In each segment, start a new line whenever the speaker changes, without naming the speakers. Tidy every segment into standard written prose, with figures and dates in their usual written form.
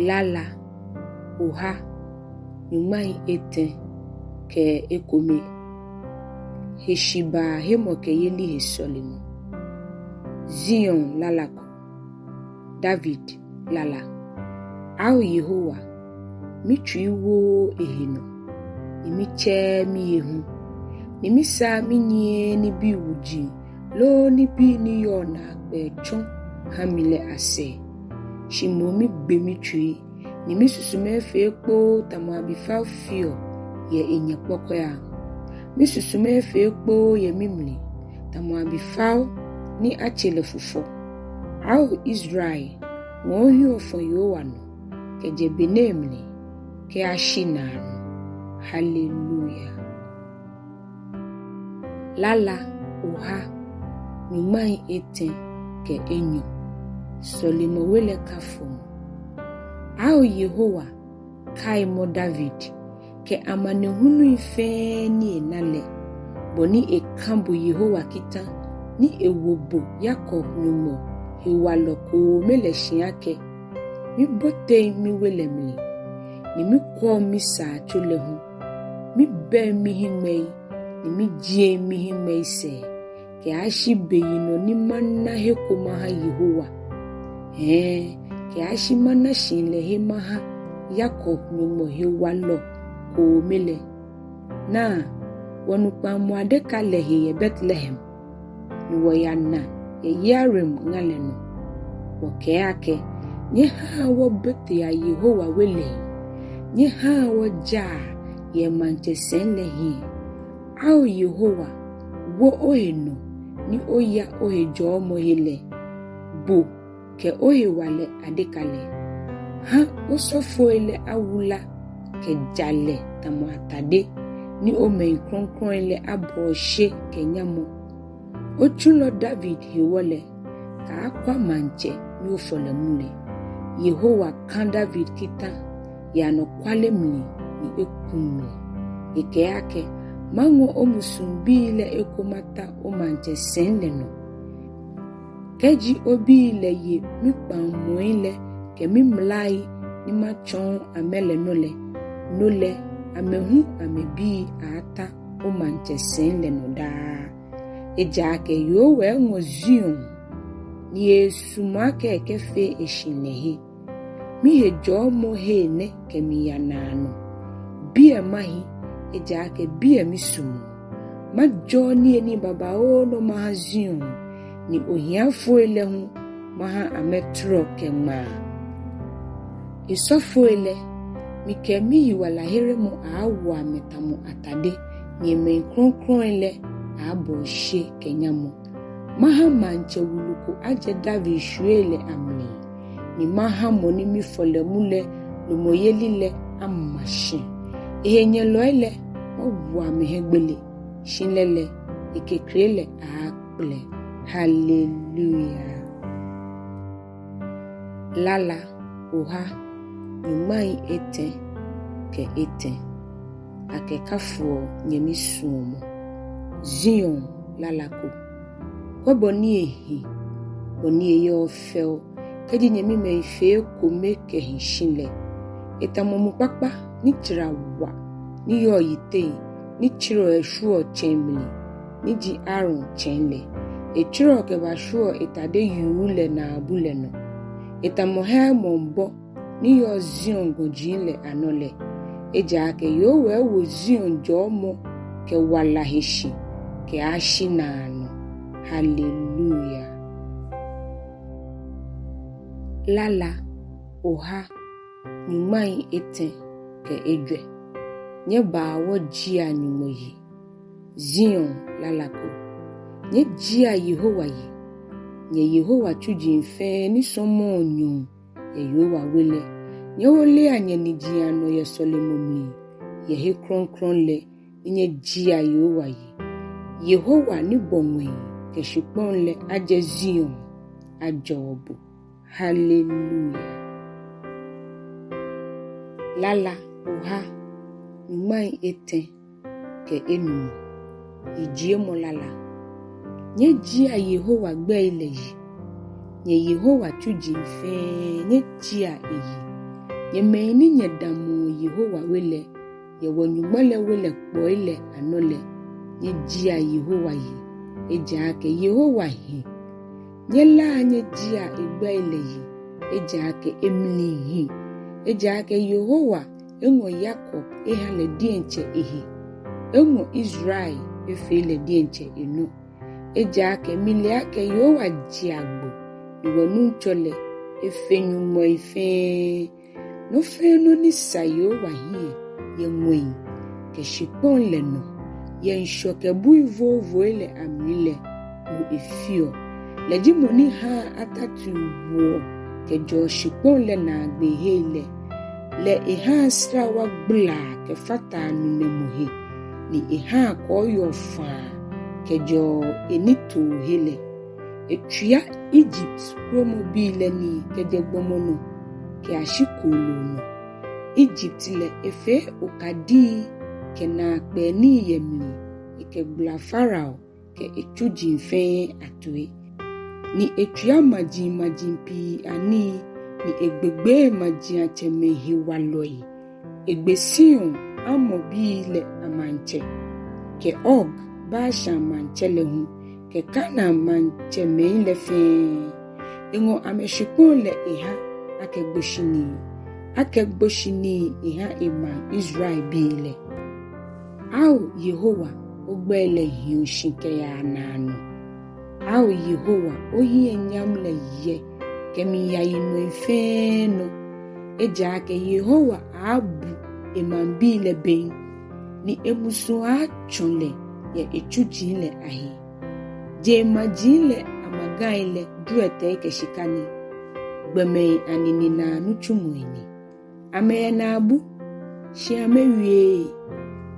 lala uha nyumai eten ke ekome heshiba hemoke yeli hesolimo Zion lalako David lala au Yehowa mitri wo ehino imiche mi yehu nimisa minye ni bi wuji lo ni bi ni yona pe chon hamile ase shimomi gbe mitri nimi susume fe ekpo tamabi fa fio ye enyepoko ya mi susume fe ekpo ye mimli tamabi fa ni achele fufo au Israel won hi ofo Yehowa no keje benemli ke ashinaru hallelujah lala uha nyumai eten ke enyo solimo wele kafo au Yehowa kai mo David ke amanehunu ife ni enale boni ekambo Yehowa kita ni ewobo Yakob nyumo hewaloko meleshiake mi bote mi welemli ni mi kwa mi sa cholehu mi be mi himei ni mi jie mi himei se ke ashi beyino ni manna hekoma ha Yehowa ke ashi manna shinle he maha Yakob nyumo hewalo ko mele na wanupa mwade kale he Bethlehem ni wayana Yarim ngaleno wakeake nye hawa bete ya Yehowa wele nye hawa ja ye manchesen lehi au Yehowa wo oheno ni oya ohejo mohele bo ke ohe wale adekale ha osofo ele awula ke jale tamuatade ni ome kronkron ele aboshe kenyamo ochulo David hewole ka akwa manche ni ofole mule Yehowa kan David kita ya no kwale mli ni ekumli ike yake mango omusumbile ekomata o manche senle no keji obile ye mikpamoile ke mimlai ni machon amele nole amehu amebi ata o manche senle no da ejake yo we ngo Zion ni Yesu make kefe eshinehi mi hejo mo he ne kemi yanano bia mahi ejake bia misumu majo ni eni baba o no ma Zion ni ohiafo ele hu maha ametro kema isofo ele mi kemi yiwala here mo awo ametamu atade ni me kronkron ele aboshe kenyamo maha manche wuluko aje David shuele amni ni maha moni mi fole mule lumoyelile amashi ehenye loele owo amehegbele shinlele ikekrele akple hallelujah lala uha nyumai eten ke eten akekafo nyemisumo Zion lalako kwa boni ehi boni eye ofel kedi nyemi me ife ko meke hishinle etamomu papa ni tirawa ni yo yite ni chiro eshuo chemli ni ji aron chenle echiro ke ba shuo etade yule na abule no etamohe mombo ni yo Zion gojinle anole eja ke yo we wo Zion jomo ke wala hishi ke ashinano hallelujah lala oha nyumai eten ke edwe nye bawo jia nyumoyi Zion lalako nye jia Yehowa yi nye Yehowa chuji mfe ni somo onyo Yehowa wele nye wole anye ni jia no ye solemomli ye he kronkron le nye jia Yehowa yi Yehowa ni bonwe ke shipon le aje Zion ajobo hallelujah lala oha nyumai eten ke enu ijie mo lala nye jia Yehowa gbe ile yi nye Yehowa chuji mfe nye jia eyi Ye meini nye damo Yehowa wele, ye wonyumole wele kpoile anole, nye jia Yehowa yi, ejake Yehowa hi. Nye la nye jia igbaile yi, ejake emli hi, ejake Yehowa engo Yakob ehale dienche ehe, engo Israel efele dienche eno, ejake miliake Yehowa jiagbo, iwonu chole efenyu mo ife. No fe no ni sa Yehowa hi, ye mwen, ke shipon le no, ye nshoke bui vovo ele amile, no efio. Le di moni ha atatu wo, ke jo shipon le na gbehele. Le eha srawa bla ke fata nune muhe, ni eha koyo fa, ke jo enito hele. Etuya Egypt promobile ni ke de gbomono, ke ashikolo no. Egypt le efe okadi, ke na kpe ni yemli, ke bla farao, ke echuji mfe atwe. Ni etuya majin pi ani, ni egbegbe majin achemehi waloi. Egbesion amobile amanche, ke Og basha manche lehu, ke kana manche meile fe. Ingo ameshikon le eha, ake gboshini iha ima Israel bile. Au Yehowa ogbele hiyo shinke ya nano. Au Yehowa ohiye nyamle ye kemi ya ino ifeno. Eja ake Yehowa abu imambile ben. Ni ebusu achole ya echujile ahi. Je majile amagaile duete eke shikani. Gbeme anini na nuchumuini. Ameye na abu, shi amewie.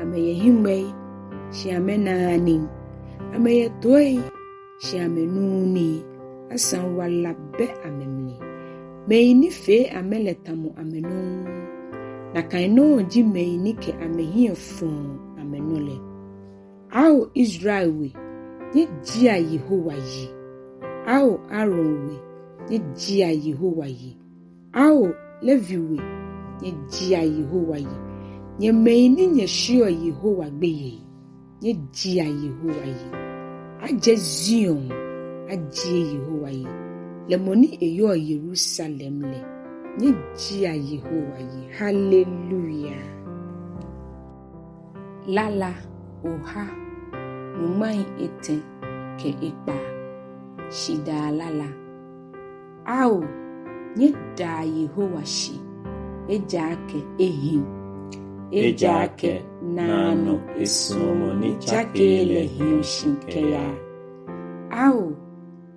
Ameye himwe, shi amenani. Ameye toi, shi amenuni. Asan walabe amemli. Meini fe ameletamu amenu. Na kaino ji meini ke amehie fun amenole. Au Israel we, nye jia Yehowa yi. Au Aaron we, nye jia Yehowa yi. Au Levi we, nye jia Yehowa yi. Nye meini nye shio Yehowa gbeye. Nye jia Yehowa yi. Aje Zion, aje Yehowa yi. Le moni eyo Jerusalem le. Nye jia Yehowa yi. Hallelujah. Lala oha. Numai eten ke ipa. Shida lala. Au, nye da Yehowa shi. Ejake ehim. Ejake nano esumo ni chake lehim shinkeya. Au,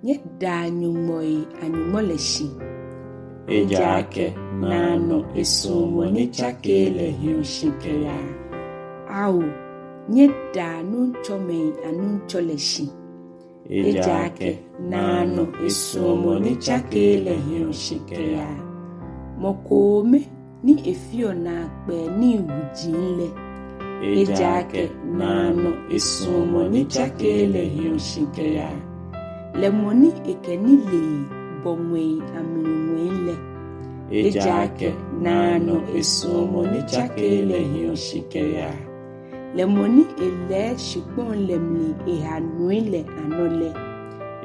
nye da anyumoi anyumole shi. Ejake nano esumo ni chake lehim shinkeya. Au, nye da nunchome anunchole shi. Ejake nano esumo ni chake lehim shinkeya. Mokome ni efio na kpe ni wujinle. Ejake nano esumo ni chake lehim shinkeya. Lemoni ekeni le bomwe amlimwele. Ejake nano esumo ni chake lehim shinkeya. Lemoni ele shipon lemli ehanwile anole.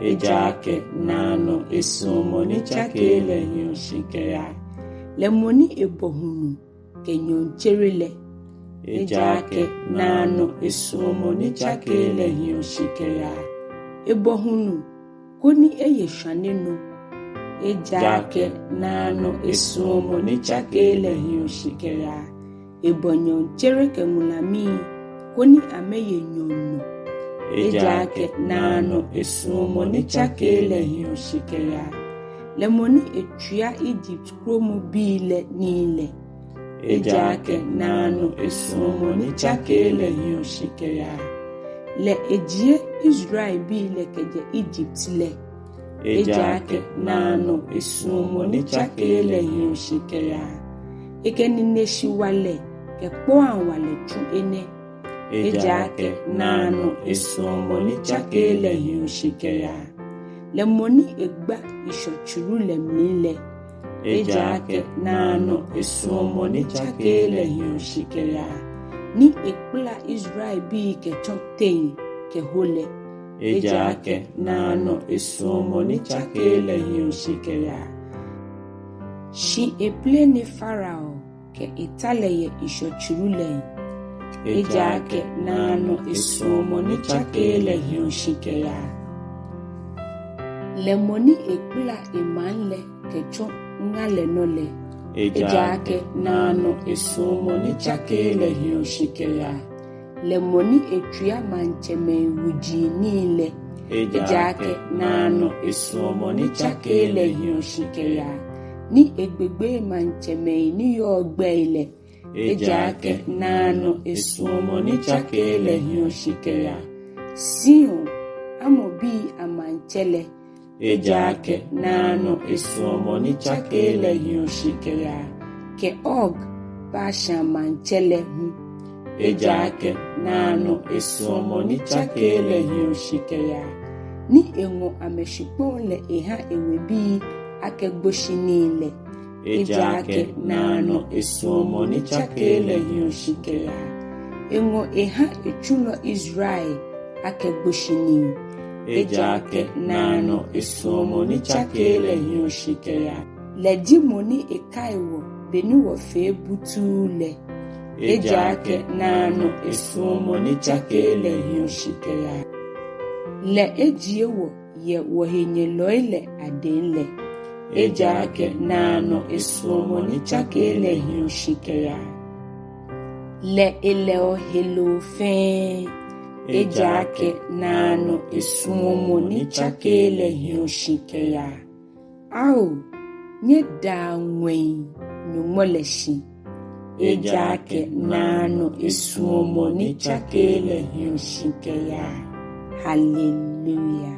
Ejake nano esumo ni chake lehim shinkeya. Lemoni ebohunu kenyon cherile. Ejake nano esumo ni chake lehim shinkeya. Ebohunu koni eyeshaneno. Ejake nano esumo ni chake lehim shinkeya. Ebonyon chere kemulami koni ameye nyonu. Ejake nano esumo ni chake lehim shinkeya. Lemoni etuya Egypt kromo bile nile. Ejake nano esumo ni chake lehim shinkeya. Le ejie Israel bile keje Egypt le. Ejake nano esumo ni chake lehim shinkeya. Eke nineshi wale ke poa wale tu ene. Ejake nano esumo ni chake lehim shinkeya. Le moni egba ishochuru le mile. ejake nano esuomo ni chakele hioshikeya ni ekpla Israel bi kechon ten ke hole ejake nano esuomo ni chakele hioshikeya shi eple ni Farao ke italeye ishochirule ejake nano esuomo ni chakele hioshikeya lemoni ekpla emanle kechon ngale nole ejake nano esuomo ni chakele hioshikeya lemoni etria mancheme wuji nile ejake nano esuomo ni chakele hioshikeya ni egbegbe mancheme ni yogbe ile ejake nano esuomo ni chakele hioshikeya Sion amobi amanchele ejake nano esuomo ni chakele hioshikeya ke Og Bashan manchele hu ejake nano esuomo ni chakele hioshikeya ni engo ameshipole eha ewebi akegboshiniile ejake nano esuomo ni chakele hioshikeya engo eha echulo Israel akegboshini ejake nano esuomo ni chakele hioshikeya ledimoni ekaiwo benu fe butule ejake nano esuomo ni chakele hioshikeya le ejiewo ye wohenye loile adenle ejake nano esuomo ni chakele hioshikeya le eleo helo fe ejake nano esuomo ni chakele hioshikeya au nye dangwen numoleshi ejake nano esuomo ni chakele hioshikeya. Hallelujah.